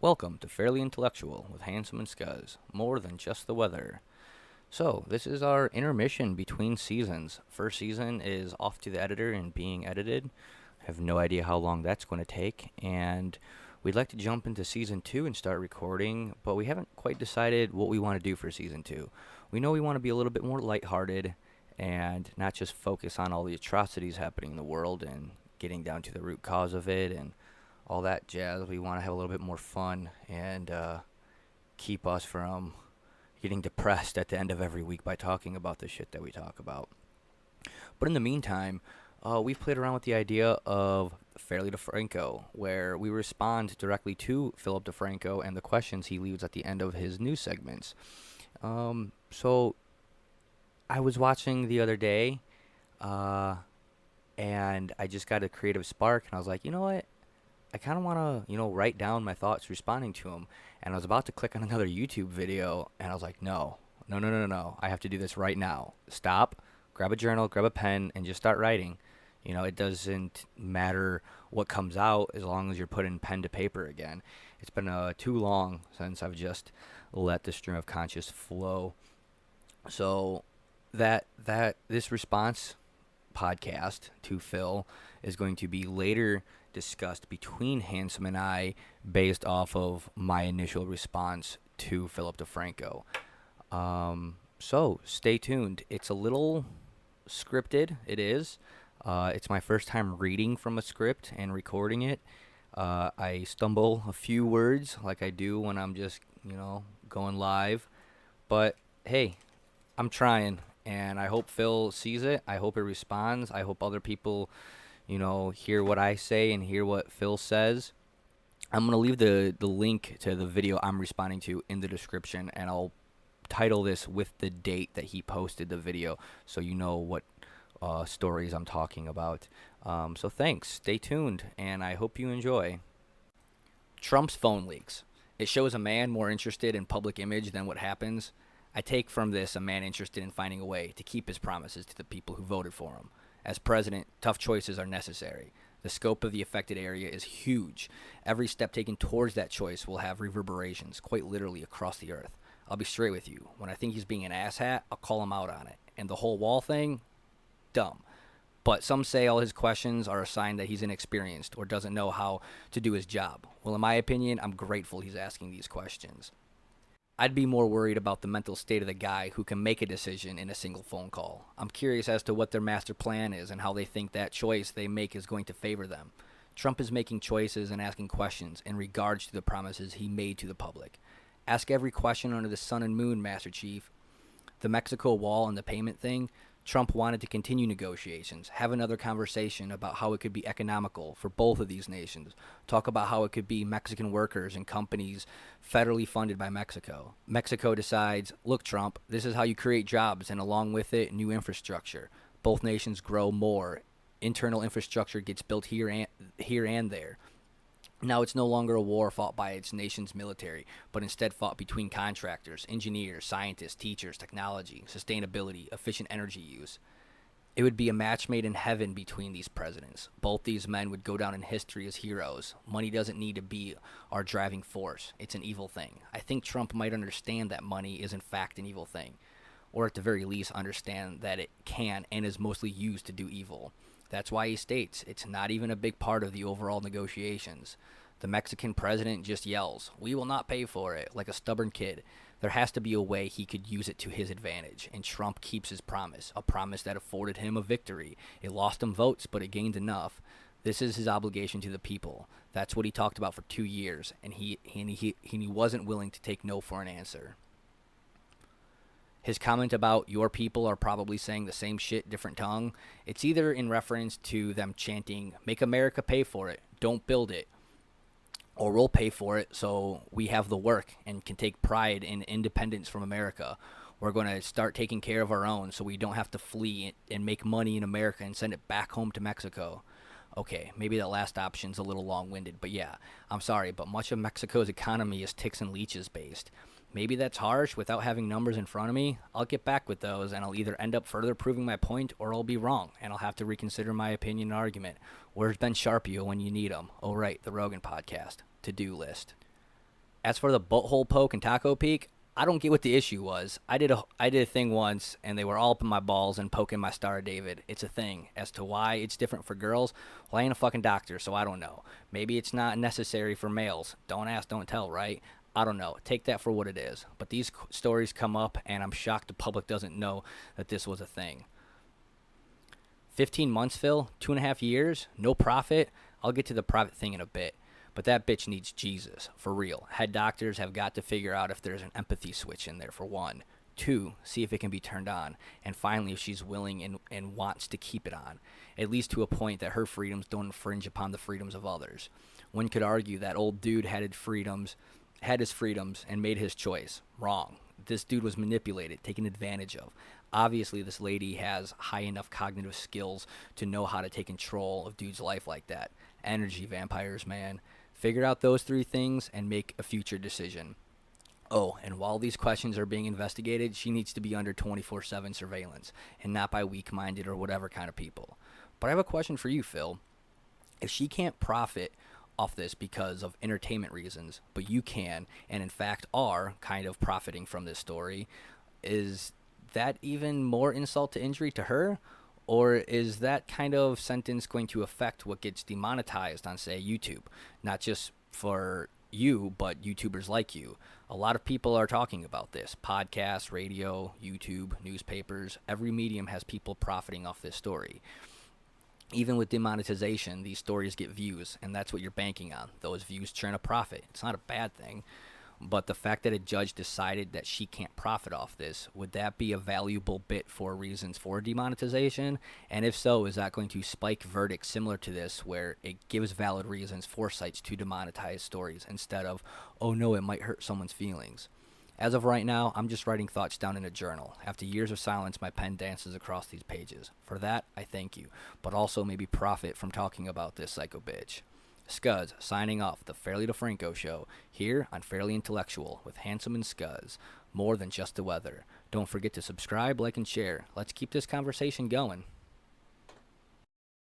Welcome to Fairly Intellectual with Handsome and Skuzz. More than just the weather. So, this is our intermission between seasons. First season is off to the editor and being edited. I have no idea how long that's going to take. And we'd like to jump into season 2 and start recording, but we haven't quite decided what we want to do for season 2. We know we want to be a little bit more lighthearted and not just focus on all the atrocities happening in the world and getting down to the root cause of it and all that jazz. We want to have a little bit more fun and keep us from getting depressed at the end of every week by talking about the shit that we talk about. But in the meantime, we've played around with the idea of Fairly DeFranco, where we respond directly to Philip DeFranco and the questions he leaves at the end of his news segments. So I was watching the other day, and I just got a creative spark, and I was like, you know what? I kind of want to, write down my thoughts responding to him. And I was about to click on another YouTube video, and I was like, no. I have to do this right now. Stop, grab a journal, grab a pen, and just start writing. It doesn't matter what comes out as long as you're putting pen to paper again. It's been too long since I've just let the stream of conscious flow. So this response podcast to Phil is going to be later discussed between Handsome and I based off of my initial response to Philip DeFranco. So stay tuned. It's a little scripted. It is. It's my first time reading from a script and recording it. I stumble a few words like I do when I'm just, going live. But hey, I'm trying, and I hope Phil sees it. I hope it responds. I hope other people hear what I say and hear what Phil says. I'm going to leave the link to the video I'm responding to in the description, and I'll title this with the date that he posted the video so you know what stories I'm talking about. So thanks. Stay tuned, and I hope you enjoy. Trump's phone leaks. It shows a man more interested in public image than what happens. I take from this a man interested in finding a way to keep his promises to the people who voted for him. As president, tough choices are necessary. The scope of the affected area is huge. Every step taken towards that choice will have reverberations, quite literally, across the earth. I'll be straight with you. When I think he's being an asshat, I'll call him out on it. And the whole wall thing? Dumb. But some say all his questions are a sign that he's inexperienced or doesn't know how to do his job. Well, in my opinion, I'm grateful he's asking these questions. I'd be more worried about the mental state of the guy who can make a decision in a single phone call. I'm curious as to what their master plan is and how they think that choice they make is going to favor them. Trump is making choices and asking questions in regards to the promises he made to the public. Ask every question under the sun and moon, Master Chief. The Mexico wall and the payment thing, Trump wanted to continue negotiations, have another conversation about how it could be economical for both of these nations, talk about how it could be Mexican workers and companies federally funded by Mexico. Mexico decides, look, Trump, this is how you create jobs, and along with it, new infrastructure. Both nations grow more. Internal infrastructure gets built here and there. Now it's no longer a war fought by its nation's military, but instead fought between contractors, engineers, scientists, teachers, technology, sustainability, efficient energy use. It would be a match made in heaven between these presidents. Both these men would go down in history as heroes. Money doesn't need to be our driving force. It's an evil thing. I think Trump might understand that money is in fact an evil thing, or at the very least understand that it can and is mostly used to do evil. That's why he states it's not even a big part of the overall negotiations. The Mexican president just yells, "We will not pay for it," like a stubborn kid. There has to be a way he could use it to his advantage, and Trump keeps his promise, a promise that afforded him a victory. It lost him votes, but it gained enough. This is his obligation to the people. That's what he talked about for 2 years, and he wasn't willing to take no for an answer. His comment about your people are probably saying the same shit, different tongue. It's either in reference to them chanting, "Make America pay for it, don't build it," or "We'll pay for it so we have the work and can take pride in independence from America. We're going to start taking care of our own so we don't have to flee and make money in America and send it back home to Mexico." Okay, maybe that last option's a little long-winded, but yeah, I'm sorry, but much of Mexico's economy is ticks and leeches based. Maybe that's harsh without having numbers in front of me. I'll get back with those, and I'll either end up further proving my point or I'll be wrong, and I'll have to reconsider my opinion and argument. Where's Ben Sharpio when you need him? Oh, right, the Rogan podcast. To-do list. As for the butthole poke and taco peek, I don't get what the issue was. I did a thing once, and they were all up in my balls and poking my Star of David. It's a thing. As to why it's different for girls, well, I ain't a fucking doctor, so I don't know. Maybe it's not necessary for males. Don't ask, don't tell, right? I don't know. Take that for what it is. But these stories come up, and I'm shocked the public doesn't know that this was a thing. 15 months, Phil? 2.5 years? No profit? I'll get to the private thing in a bit. But that bitch needs Jesus, for real. Head doctors have got to figure out if there's an empathy switch in there, for one. 2, see if it can be turned on. And finally, if she's willing and wants to keep it on, at least to a point that her freedoms don't infringe upon the freedoms of others. One could argue that old dude had his freedoms and made his choice. Wrong. This dude was manipulated, taken advantage of. Obviously, this lady has high enough cognitive skills to know how to take control of dude's life like that. Energy vampires, man. Figure out those 3 things and make a future decision. Oh, and while these questions are being investigated, she needs to be under 24/7 surveillance and not by weak-minded or whatever kind of people. But I have a question for you, Phil. If she can't profit off this because of entertainment reasons, but you can, and in fact are kind of profiting from this story, is that even more insult to injury to her? Or is that kind of sentence going to affect what gets demonetized on, say, YouTube? Not just for you, but YouTubers like you. A lot of people are talking about this. Podcasts, radio, YouTube, newspapers. Every medium has people profiting off this story. Even with demonetization, these stories get views, and that's what you're banking on. Those views churn a profit. It's not a bad thing. But the fact that a judge decided that she can't profit off this, would that be a valuable bit for reasons for demonetization? And if so, is that going to spike verdicts similar to this, where it gives valid reasons for sites to demonetize stories instead of, oh no, it might hurt someone's feelings? As of right now, I'm just writing thoughts down in a journal. After years of silence, my pen dances across these pages. For that, I thank you, but also maybe profit from talking about this psycho bitch. Skuzz, signing off, the Fairly DeFranco Show, here on Fairly Intellectual, with Handsome and Skuzz. More than just the weather. Don't forget to subscribe, like, and share. Let's keep this conversation going.